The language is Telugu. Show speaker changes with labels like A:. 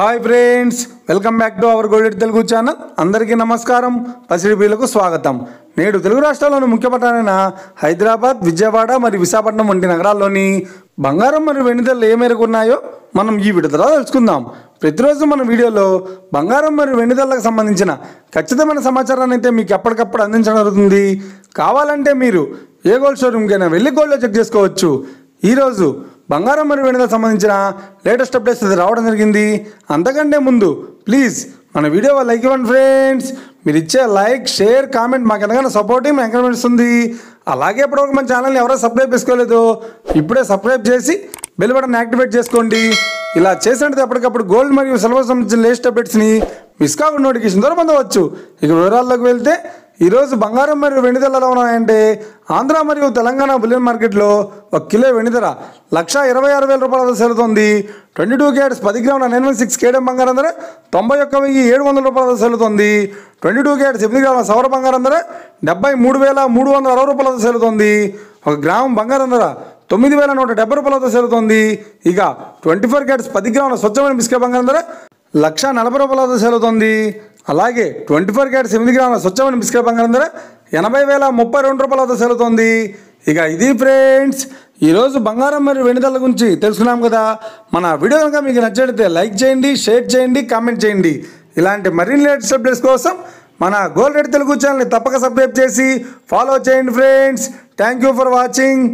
A: Hi friends, welcome back to our gold Telugu channel. అందరికీ నమస్కారం. పసిడిపిలకు స్వాగతం. నేడు తెలుగు రాష్ట్రాల్లోని ముఖ్య పట్టణాలైన హైదరాబాద్, విజయవాడ మరియు విశాఖపట్నం వంటి నగరాల్లోని బంగారం మరియు వెండి ధరలు ఏ మేరకు ఉన్నాయో మనం ఈ వీడియో ద్వారా తెలుసుకుందాం. ప్రతిరోజు మన వీడియోలో బంగారం మరియు వెండి ధరలకు సంబంధించిన ఖచ్చితమైన సమాచారాన్ని అయితే మీకు ఎప్పటికప్పుడు అందించడం జరుగుతుంది. కావాలంటే మీరు ఏ గోల్డ్ షోరూమ్కైనా వెళ్ళి గోల్డ్లో చెక్ చేసుకోవచ్చు. ఈరోజు బంగారం మరియు వెండికి సంబంధించిన లేటెస్ట్ అప్డేట్స్ రావడం జరిగింది. అంతకంటే ముందు ప్లీజ్ మన వీడియో లైక్ ఇవ్వండి ఫ్రెండ్స్. మీరు ఇచ్చే లైక్, షేర్, కామెంట్ మాకు ఎంతగానో సపోర్టింగ్ ఎంకరేజ్మెంట్ ఇస్తుంది. అలాగే ఇప్పటివరకు మన ఛానల్ని ఎవరో సబ్స్క్రైబ్ చేసుకోలేదు, ఇప్పుడే సబ్స్క్రైబ్ చేసి బెల్ బటన్ యాక్టివేట్ చేసుకోండి. ఇలా చేసినట్టు ఎప్పటికప్పుడు గోల్డ్ మరియు సిల్వర్ సంబంధించిన లేటెస్ట్ అప్డేట్స్ని మిస్ కాకుండా నోటిఫికేషన్ ద్వారా పొందవచ్చు. ఇక వివరాల్లోకి వెళ్తే ఈరోజు బంగారం మరియు వెండి ధరలు ఎలా ఉన్నాయంటే, ఆంధ్ర మరియు తెలంగాణ బులియన్ మార్కెట్లో 1 కిలో వెండి ధర 1,26,000 రూపాయల సెలుతోంది. 22 క్యారెట్స్ 10 గ్రాముల 916 కేడం బంగారం ధర 91,700 రూపాయల సెలుతోంది. 22 క్యారెట్స్ 8 గ్రాముల సౌర బంగారం ధర 73,360 రూపాయల సెలుతోంది. 1 గ్రాము బంగారం ధర 9,170 రూపాయలతో సెలుతోంది. ఇక 24 క్యారెట్స్ 10 గ్రాముల స్వచ్ఛమైన బిస్కెట్ బంగారం ధర 1,40,000 రూపాయలతో సెలుతోంది. అలాగే 24 క్యారెట్స్ 8 గ్రాముల స్వచ్ఛమైన బిస్కెట్ బంగారం ధర 80,032 రూపాయలతో సెలుతోంది. ఇక ఇది ఫ్రెండ్స్ ఈరోజు బంగారం మరియు వెండి ధరల గురించి తెలుసుకున్నాం కదా. మన వీడియో కనుక మీకు నచ్చినట్లయితే లైక్ చేయండి, షేర్ చేయండి, కామెంట్ చేయండి. ఇలాంటి మరిన్ని లేటెస్ట్ అప్డేట్స్ కోసం మన గోల్డ్ రేట్ తెలుగు ఛానల్ని తప్పక సబ్స్క్రైబ్ చేసి ఫాలో చేయండి friends. Thank you for watching.